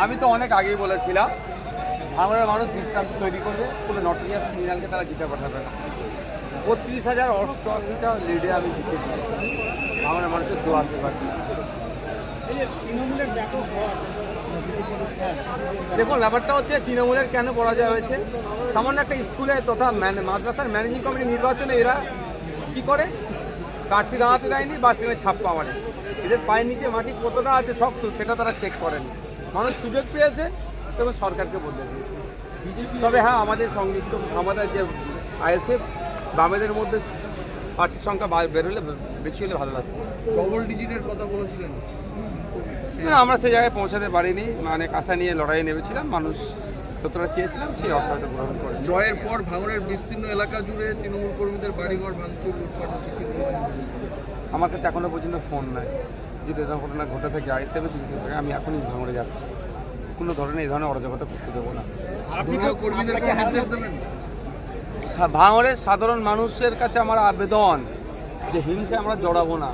আমি তো অনেক আগেই বলেছিলাম ভাঙড়ের মানুষ দৃষ্টান্ত তৈরি করবে, কোনো নটিয়াস ক্রিমিনালকে তারা জিতে পাঠাবে না। 32,088টা লিডে আমি জিতে শিখেছি, ভাঙড়ের মানুষের দোয়া আছে। দেখুন, ব্যাপারটা হচ্ছে তৃণমূলের কেন পরাজয় হয়েছে, সামান্য একটা স্কুলে তথা মাদ্রাসার ম্যানেজিং কমিটি নির্বাচনে এরা কি করে, প্রার্থী দাঁড়াতে দেয়নি বা সেখানে ছাপ্পা মারে। এদের পায়ের নিচে মাটি কতটা আছে শক্ত সেটা তারা চেক করেনি। মানুষ সুযোগ পেয়েছে এবং সরকারকে বদলে দিয়েছে। তবে হ্যাঁ, আমাদের সংযুক্ত আমাদের যে আইএসএফ বামেদের মধ্যে প্রার্থীর সংখ্যা বেরোলে বেশি হলে ভালো লাগবে। ডবল ডিজিটের কথা বলেছিলেন, আমরা সেই জায়গায় পৌঁছাতে পারিনি, অনেক আশা নিয়ে লড়াইয়ে নেমেছিলাম, মানুষ যতটা চেয়েছিলাম সেই অর্থটা গ্রহণ করে। জয়ের পর ভাঙড়ের বিস্তীর্ণ এলাকা জুড়ে তৃণমূল কর্মীদের বাড়িঘর ভাঙচুর লুটপাট হচ্ছে, কি বলবেন? আমার কাছে এখনো পর্যন্ত ফোন নাই। যদি এরকম ঘটনা ঘটে থাকে আইএসএফে থাকে, আমি এখনই ভাঙড়ে যাচ্ছি। কোনো ধরনের এই ধরনের অরাজকতা করতে দেবো না। কর্মীদেরকে নির্দেশ দেবেন? ভাঙড়ের সাধারণ মানুষের কাছে আমার আবেদন যে হিংসা আমরা জড়াবো না।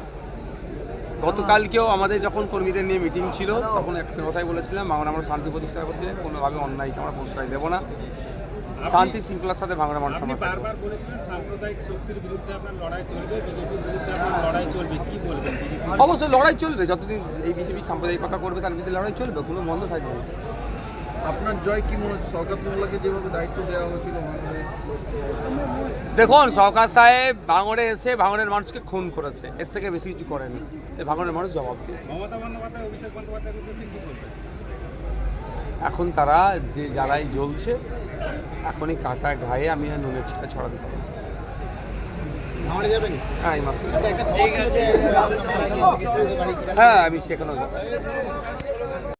গতকালকেও আমাদের যখন কর্মীদের নিয়ে মিটিং ছিল তখন একটা কথাই বলেছিলাম, ভাঙড়ে আমরা শান্তি প্রতিষ্ঠা করতে কোনোভাবে অন্যায়কে আমরা প্রশ্রয় দেবো না। শান্তি শৃঙ্খলার সাথে ভাঙড়ের মানুষ বারবার বলেছিলেন সাম্প্রদায়িক শক্তির বিরুদ্ধে আপনার লড়াই চলবে, বিজেপির বিরুদ্ধে আপনার লড়াই চলবে, কি বলবেন? অবশ্যই লড়াই চলবে, যতদিন এই বিজেপি সাম্প্রদায়িকতা করবে তার বিরুদ্ধে লড়াই চলবে, কোনো বন্ধ থাকবে না। আপনার জয় কি মনে হচ্ছে? সরকার মোল্লাকে যেভাবে দায়িত্ব দেওয়া হয়েছিল, দেখুন, সরকার সাহেব ভাঙড়ে এসে ভাঙড়ের মানুষকে খুন করেছে, এর থেকে বেশি কিছু করেনি। এই ভাঙড়ের মানুষ জবাব দিয়েছে। মমতা বন্দ্যোপাধ্যায়, অভিষেক বন্দ্যোপাধ্যায় কি বলবেন? এখন তারা যে জ্বালায় জ্বলছে, এখনই কাঁটা গায়ে আমি নুনের ছিটা ছড়াতে চাই। হ্যাঁ, আমি সেখানেও যাবো।